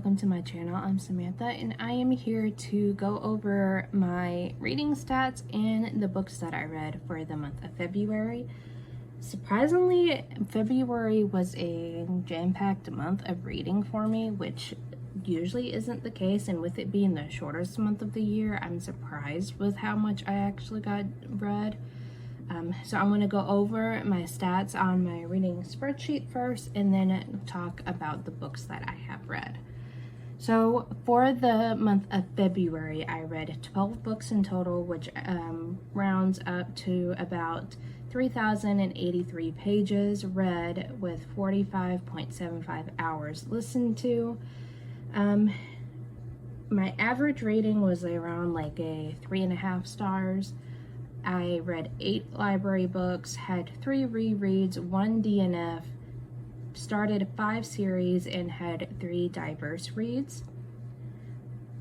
welcome to my channel. I'm Samantha and I am here to go over my reading stats and the books that I read for the month of February. Surprisingly, February was a jam-packed month of reading for me, which usually isn't the case, and with it being the shortest month of the year, I'm surprised with how much I actually got read. So I'm going to go over my stats on my reading spreadsheet first and then talk about the books that I have read. So for the month of February, I read 12 books in total, which rounds up to about 3,083 pages read with 45.75 hours listened to. My average rating was around like a 3.5 stars. I read 8 library books, had 3 rereads, 1 DNF, started 5 series, and had 3 diverse reads.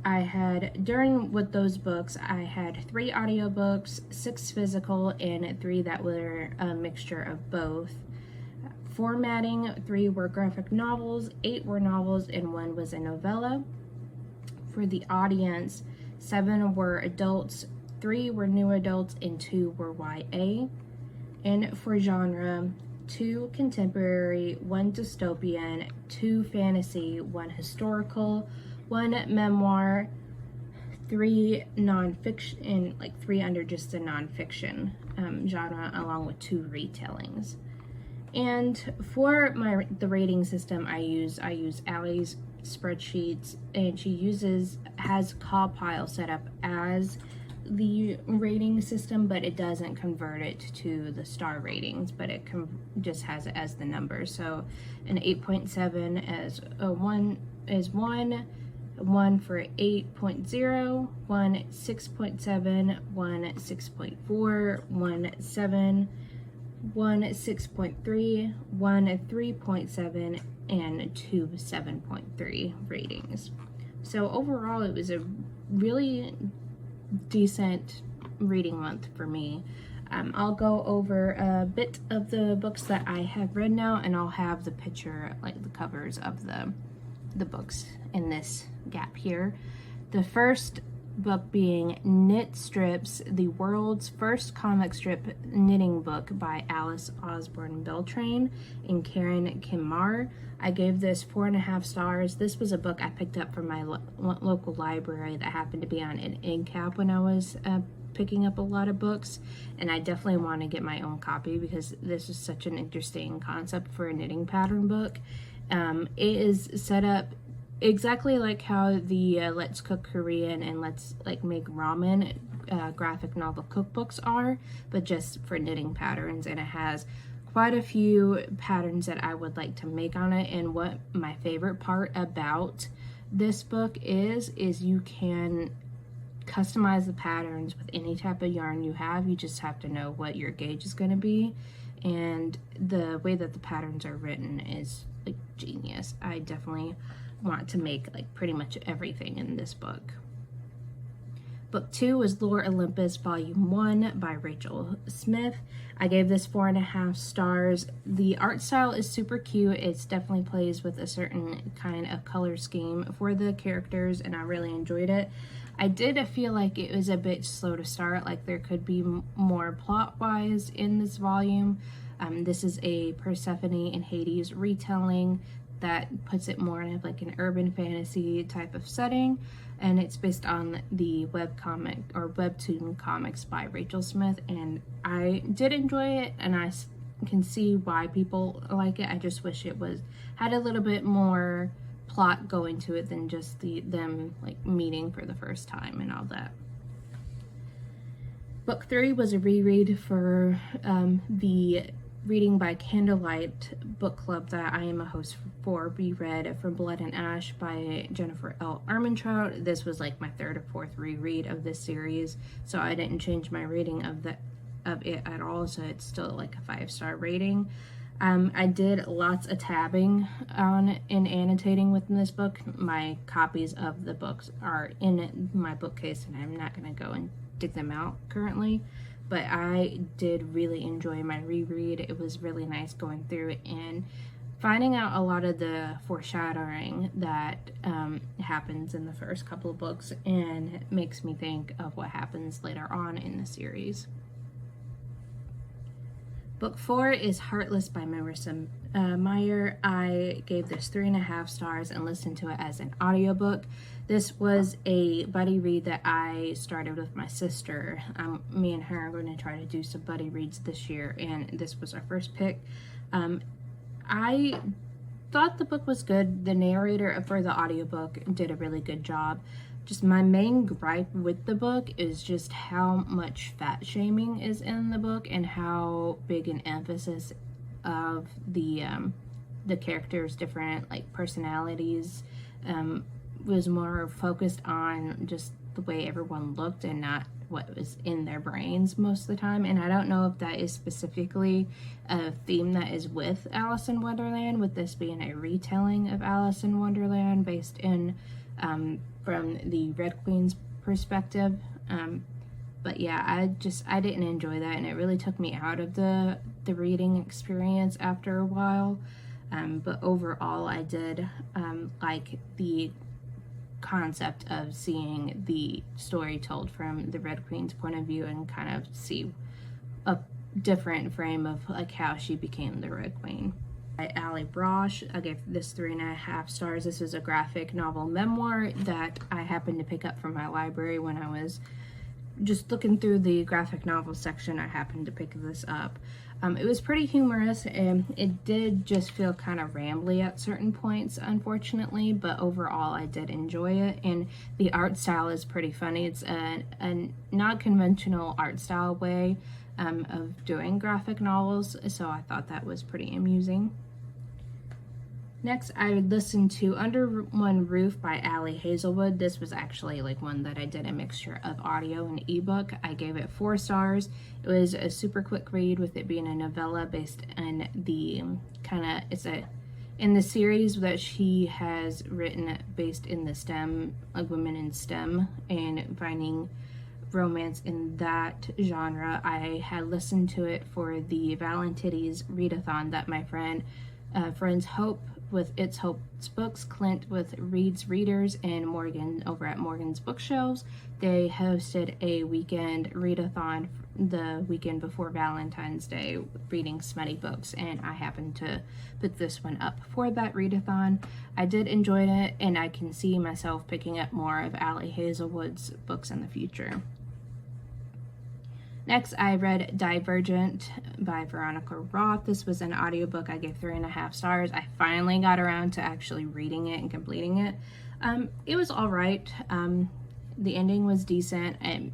With those books, I had 3 audiobooks, 6 physical, and 3 that were a mixture of both. Formatting, 3 were graphic novels, 8 were novels, and 1 was a novella. For the audience, 7 were adults, 3 were new adults, and 2 were YA. And for genre, 2 contemporary, 1 dystopian, 2 fantasy, 1 historical, 1 memoir, 3 nonfiction, and like 3 under just the nonfiction genre, along with 2 retellings. And for the rating system I use Allie's spreadsheets, and she has CawPile set up as the rating system, but it doesn't convert it to the star ratings, but it just has it as the numbers. So an 8.7 as a 1 is 1 for 8.0, 1 6.7, 1 6.4, 1 7, 1 6.3, 1 3.7, and 2 7.3 ratings. So overall, it was a really decent reading month for me. I'll go over a bit of the books that I have read now, and I'll have the picture, like the covers of the books in this gap here. The first book being Knit Strips, the world's first comic strip knitting book by Alice Osborne Beltrain and Karen Kimar. I gave this 4.5 stars. This was a book I picked up from my local library that happened to be on an end cap when I was picking up a lot of books, and I definitely want to get my own copy because this is such an interesting concept for a knitting pattern book. It is set up exactly like how the Let's Cook Korean and Let's Make Ramen graphic novel cookbooks are, but just for knitting patterns, and it has quite a few patterns that I would like to make on it. And what my favorite part about this book is you can customize the patterns with any type of yarn you have. You just have to know what your gauge is going to be, and the way that the patterns are written is like genius. I definitely want to make like pretty much everything in this book. Book 2 was Lore Olympus Volume 1 by Rachel Smith. I gave this 4.5 stars. The art style is super cute. It definitely plays with a certain kind of color scheme for the characters, and I really enjoyed it. I did feel like it was a bit slow to start, like there could be more plot-wise in this volume. This is a Persephone and Hades retelling that puts it more in like an urban fantasy type of setting, and it's based on the webcomic or webtoon comics by Rachel Smith, and I did enjoy it, and I can see why people like it. I just wish it had a little bit more plot going to it than just them like meeting for the first time and all that. Book 3 was a reread for the Reading by Candlelight book club that I am a host for. We read From Blood and Ash by Jennifer L. Armentrout. This was like my 3rd or 4th reread of this series, so I didn't change my rating of it at all, so it's still like a 5-star rating. I did lots of tabbing on and annotating within this book. My copies of the books are in my bookcase, and I'm not going to go and dig them out currently. But I did really enjoy my reread. It was really nice going through it and finding out a lot of the foreshadowing that happens in the first couple of books, and it makes me think of what happens later on in the series. Book 4 is Heartless by Marissa Meyer. I gave this 3.5 stars and listened to it as an audiobook. This was a buddy read that I started with my sister. Me and her are going to try to do some buddy reads this year, and this was our first pick. I thought the book was good. The narrator for the audiobook did a really good job. Just my main gripe with the book is just how much fat shaming is in the book, and how big an emphasis of the characters' different like personalities was more focused on just the way everyone looked and not what was in their brains most of the time. And I don't know if that is specifically a theme that is with Alice in Wonderland, with this being a retelling of Alice in Wonderland based in from the Red Queen's perspective. But yeah, I didn't enjoy that, and it really took me out of the reading experience after a while. But overall, I did like the concept of seeing the story told from the Red Queen's point of view, and kind of see a different frame of like how she became the Red Queen. By Ali Brosh, I gave this 3.5 stars. This is a graphic novel memoir that I happened to pick up from my library when I was just looking through the graphic novel section. I happened to pick this up. It was pretty humorous, and it did just feel kind of rambly at certain points, unfortunately, but overall I did enjoy it, and the art style is pretty funny. It's a non-conventional art style way of doing graphic novels, so I thought that was pretty amusing. Next, I listened to Under One Roof by Ali Hazelwood. This was actually like one that I did a mixture of audio and ebook. I gave it 4 stars. It was a super quick read, with it being a novella based in the in the series that she has written based in the STEM, like women in STEM, and finding romance in that genre. I had listened to it for the Valentitties readathon that my friends Hope with It's Hope's Books, Clint with Reed's Readers, and Morgan over at Morgan's Bookshelves. They hosted a weekend readathon the weekend before Valentine's Day, reading smutty books, and I happened to pick this one up for that readathon. I did enjoy it, and I can see myself picking up more of Ali Hazelwood's books in the future. Next, I read Divergent by Veronica Roth. This was an audiobook. I gave 3.5 stars. I finally got around to actually reading it and completing it. It was all right. The ending was decent, and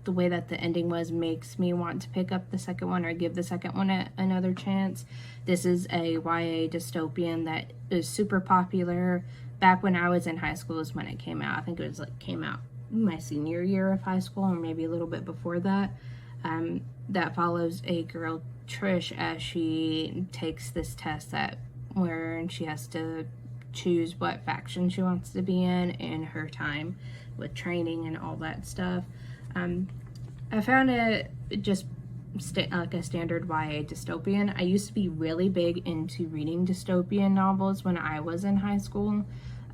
the way that the ending was makes me want to pick up the second one, or give the second one another chance. This is a YA dystopian that is super popular. Back when I was in high school is when it came out. I think it was came out my senior year of high school, or maybe a little bit before that. That follows a girl, Trish, as she takes this test where she has to choose what faction she wants to be in her time with training and all that stuff. I found it just like a standard YA dystopian. I used to be really big into reading dystopian novels when I was in high school,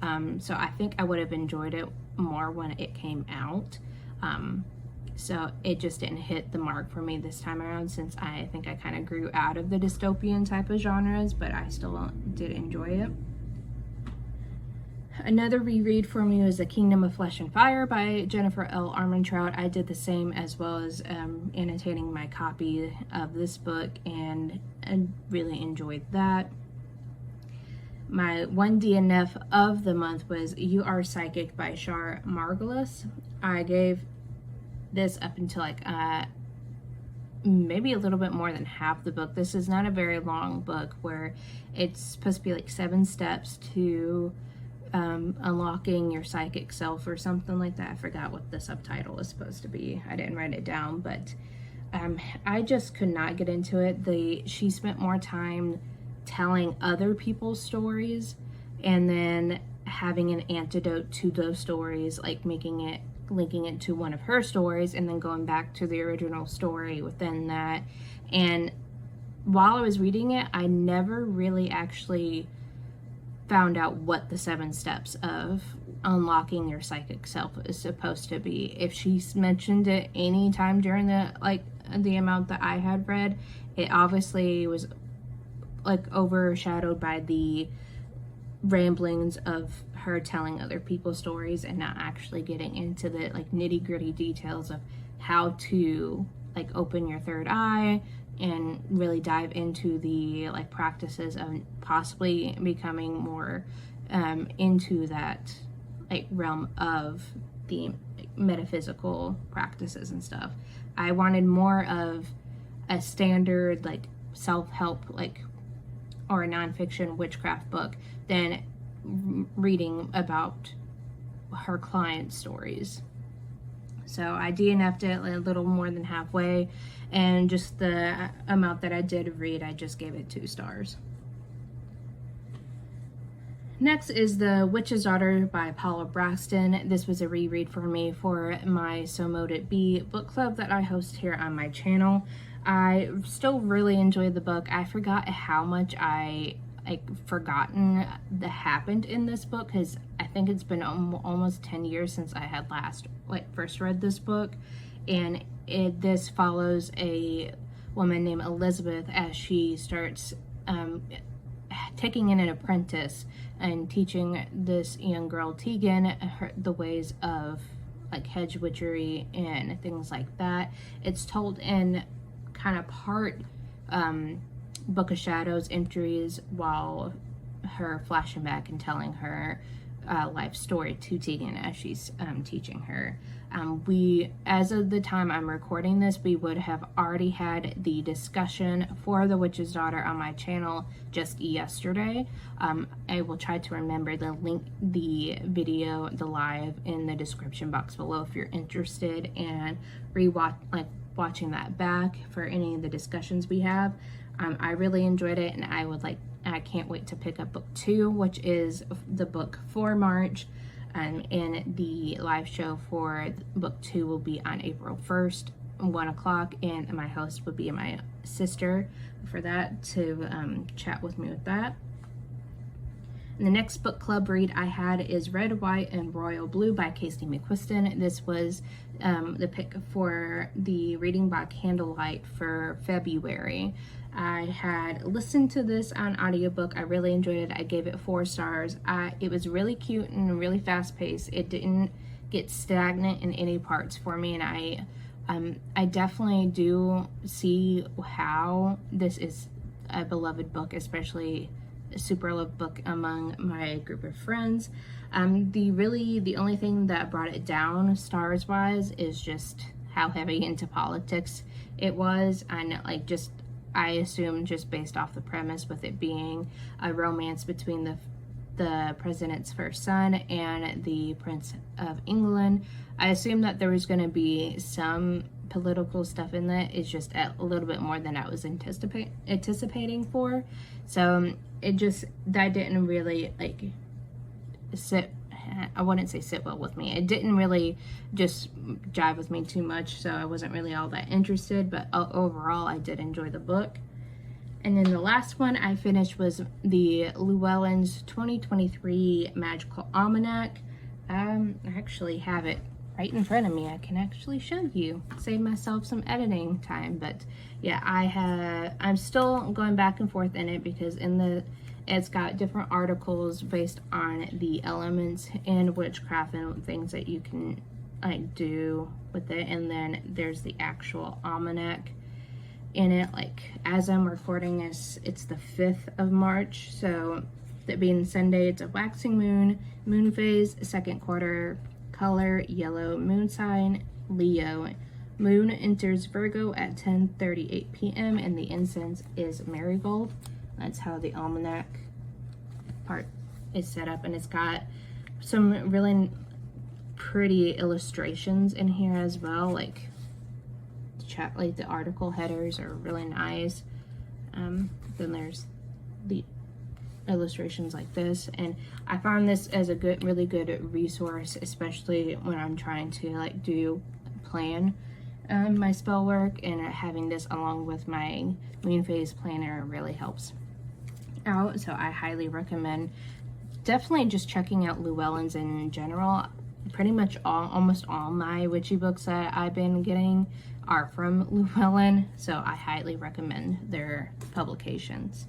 so I think I would have enjoyed it more when it came out. So it just didn't hit the mark for me this time around, since I think I kind of grew out of the dystopian type of genres, but I still did enjoy it. Another reread for me was The Kingdom of Flesh and Fire by Jennifer L. Armentrout. I did the same, as well as annotating my copy of this book, and I really enjoyed that. My one DNF of the month was You Are Psychic by Char Margolis. I gave this up until maybe a little bit more than half the book. This is not a very long book, where it's supposed to be 7 steps to unlocking your psychic self or something like that. I forgot what the subtitle is supposed to be. I didn't write it down, but I just could not get into it. She spent more time telling other people's stories, and then having an antidote to those stories, like linking it to one of her stories, and then going back to the original story within that. And while I was reading it, I never really actually found out what the 7 steps of unlocking your psychic self is supposed to be. If she's mentioned it any time during the amount that I had read, it obviously was like overshadowed by the ramblings of her telling other people's stories and not actually getting into the like nitty-gritty details of how to like open your third eye and really dive into the like practices of possibly becoming more into that like realm of the metaphysical practices and stuff. I wanted more of a standard like self-help like or a nonfiction witchcraft book than reading about her client stories. So I DNF'd it a little more than halfway, and just the amount that I did read, I just gave it 2 stars. Next is The Witch's Daughter by Paula Braxton. This was a reread for me for my So Mote It Be book club that I host here on my channel. I still really enjoyed the book. I forgot how much I forgotten that happened in this book, because I think it's been almost 10 years since I had first read this book, and this follows a woman named Elizabeth as she starts taking in an apprentice and teaching this young girl Tegan the ways of like hedge witchery and things like that. It's told in kind of part Book of Shadows entries while her flashing back and telling her life story to Tegan as she's teaching her. As of the time I'm recording this, we would have already had the discussion for The Witch's Daughter on my channel just yesterday. I will try to remember the link, the video, the live in the description box below if you're interested in watching that back for any of the discussions we have. I really enjoyed it, and I can't wait to pick up book 2, which is the book for March. And the live show for book 2 will be on April 1st, 1 o'clock, and my host would be my sister for that to chat with me with that. And the next book club read I had is Red, White, and Royal Blue by Casey McQuiston. This was the pick for the Reading by Candlelight for February. I had listened to this on audiobook. I really enjoyed it. I gave it 4 stars. It was really cute and really fast paced. It didn't get stagnant in any parts for me, and I definitely do see how this is a beloved book, especially a super loved book among my group of friends. The only thing that brought it down stars wise is just how heavy into politics it was. I assume just based off the premise, with it being a romance between the president's first son and the Prince of England, I assumed that there was going to be some political stuff in that. It's just a little bit more than I was anticipating for. So that didn't really I wouldn't say sit well with me. It didn't really just jive with me too much, so I wasn't really all that interested, but overall I did enjoy the book. And then the last one I finished was the Llewellyn's 2023 Magical Almanac. I actually have it right in front of me. I can actually show you. Save myself some editing time, but yeah, I'm still going back and forth in it because it's got different articles based on the elements in witchcraft and things that you can do with it, and then there's the actual almanac in it. As I'm recording this, it's the 5th of March, so that being Sunday, it's a waxing moon phase, 2nd quarter, color yellow, moon sign Leo, moon enters Virgo at 10:38 p.m. and the incense is marigold. That's how the almanac part is set up, and it's got some really pretty illustrations in here as well. The article headers are really nice. Then there's the illustrations like this, and I found this as a really good resource, especially when I'm trying to plan my spell work, and having this along with my moon phase planner really helps out. So I highly recommend definitely just checking out Llewellyn's in general. Pretty much almost all my witchy books that I've been getting are from Llewellyn, so I highly recommend their publications.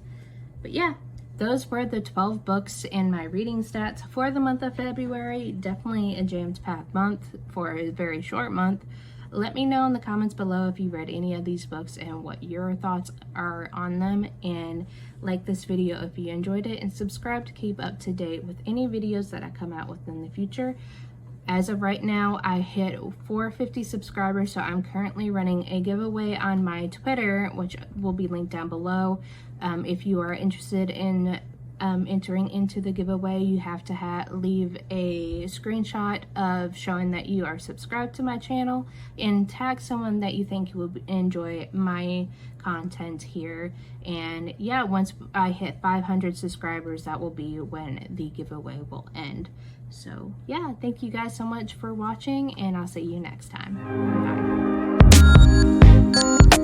But yeah, those were the 12 books in my reading stats for the month of February. Definitely a jam-packed month for a very short month. Let me know in the comments below if you read any of these books and what your thoughts are on them, and like this video if you enjoyed it, and subscribe to keep up to date with any videos that I come out with in the future. As of right now, I hit 450 subscribers, so I'm currently running a giveaway on my Twitter, which will be linked down below. If you are interested in entering into the giveaway, you have to leave a screenshot of showing that you are subscribed to my channel and tag someone that you think will enjoy my content here. And yeah, once I hit 500 subscribers, that will be when the giveaway will end. So yeah, thank you guys so much for watching, and I'll see you next time. Bye.